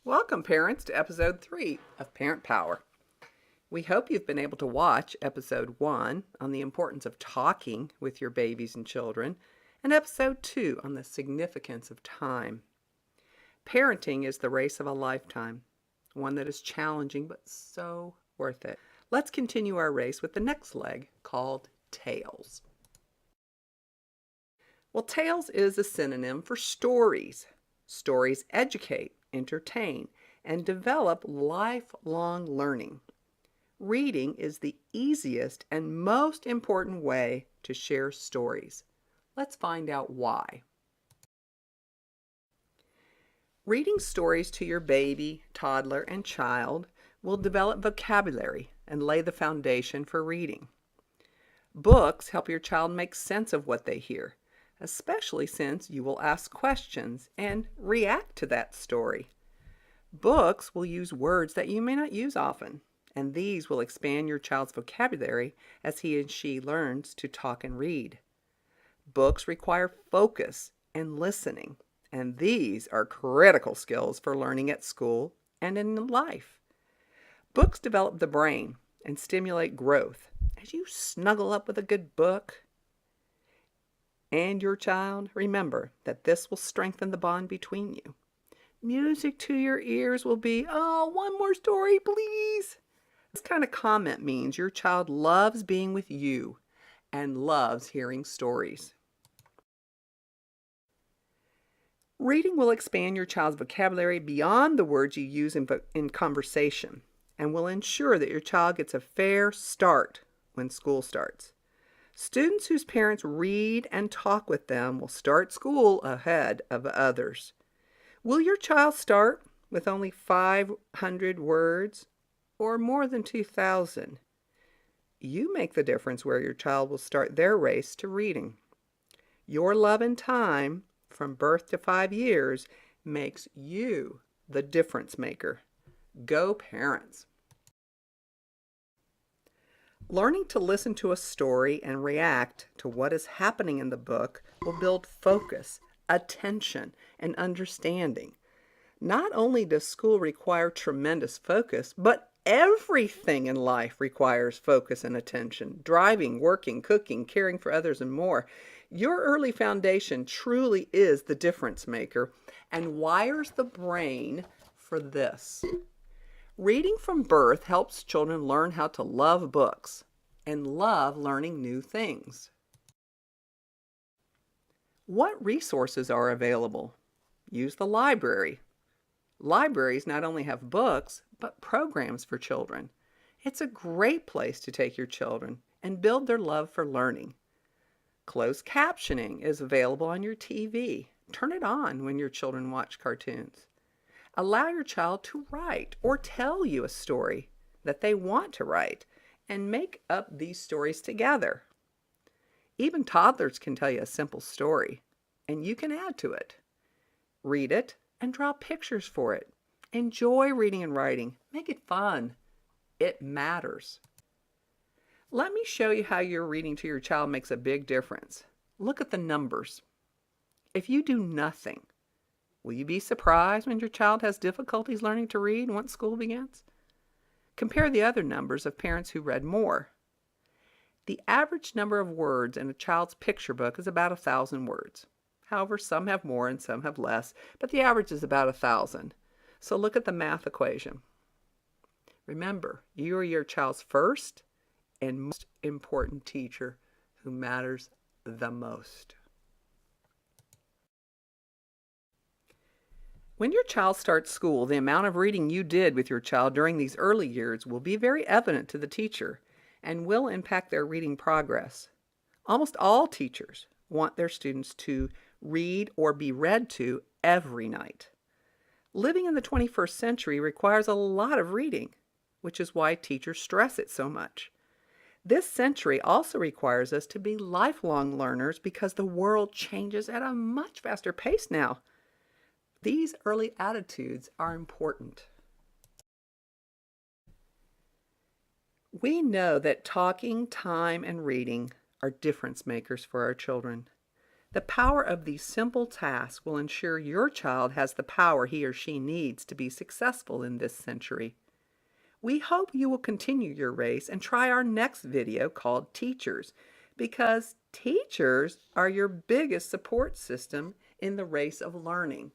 Welcome, parents, to episode 3 of Parent Power. We hope you've been able to watch episode 1 on the importance of talking with your babies and children, and episode 2 on the significance of time. Parenting is the race of a lifetime, one that is challenging but so worth it. Let's continue our race with the next leg, called tales. Well, tales is a synonym for stories. Stories educate, entertain, and develop lifelong learning. Reading is the easiest and most important way to share stories. Let's find out why. Reading stories to your baby, toddler, and child will develop vocabulary and lay the foundation for reading. Books help your child make sense of what they hear, especially since you will ask questions and react to that story. Books will use words that you may not use often, and these will expand your child's vocabulary as he and she learns to talk and read. Books require focus and listening, and these are critical skills for learning at school and in life. Books develop the brain and stimulate growth. As you snuggle up with a good book and your child, remember that this will strengthen the bond between you. Music to your ears will be, "Oh, one more story, please." This kind of comment means your child loves being with you and loves hearing stories. Reading will expand your child's vocabulary beyond the words you use in conversation and will ensure that your child gets a fair start when school starts. Students whose parents read and talk with them will start school ahead of others. Will your child start with only 500 words or more than 2,000? You make the difference where your child will start their race to reading. Your love and time from birth to 5 years makes you the difference maker. Go parents! Learning to listen to a story and react to what is happening in the book will build focus, attention, and understanding. Not only does school require tremendous focus, but everything in life requires focus and attention. Driving, working, cooking, caring for others, and more. Your early foundation truly is the difference maker and wires the brain for this. Reading from birth helps children learn how to love books and love learning new things. What resources are available? Use the library. Libraries not only have books, but programs for children. It's a great place to take your children and build their love for learning. Closed captioning is available on your TV. Turn it on when your children watch cartoons. Allow your child to write or tell you a story that they want to write and make up these stories together. Even toddlers can tell you a simple story, and you can add to it. Read it and draw pictures for it. Enjoy reading and writing. Make it fun. It matters. Let me show you how your reading to your child makes a big difference. Look at the numbers. If you do nothing, will you be surprised when your child has difficulties learning to read once school begins? Compare the other numbers of parents who read more. The average number of words in a child's picture book is about 1,000 words. However, some have more and some have less, but the average is about 1,000. So look at the math equation. Remember, you are your child's first and most important teacher who matters the most. When your child starts school, the amount of reading you did with your child during these early years will be very evident to the teacher and will impact their reading progress. Almost all teachers want their students to read or be read to every night. Living in the 21st century requires a lot of reading, which is why teachers stress it so much. This century also requires us to be lifelong learners because the world changes at a much faster pace now. These early attitudes are important. We know that talking, time, and reading are difference makers for our children. The power of these simple tasks will ensure your child has the power he or she needs to be successful in this century. We hope you will continue your race and try our next video called Teachers, because teachers are your biggest support system in the race of learning.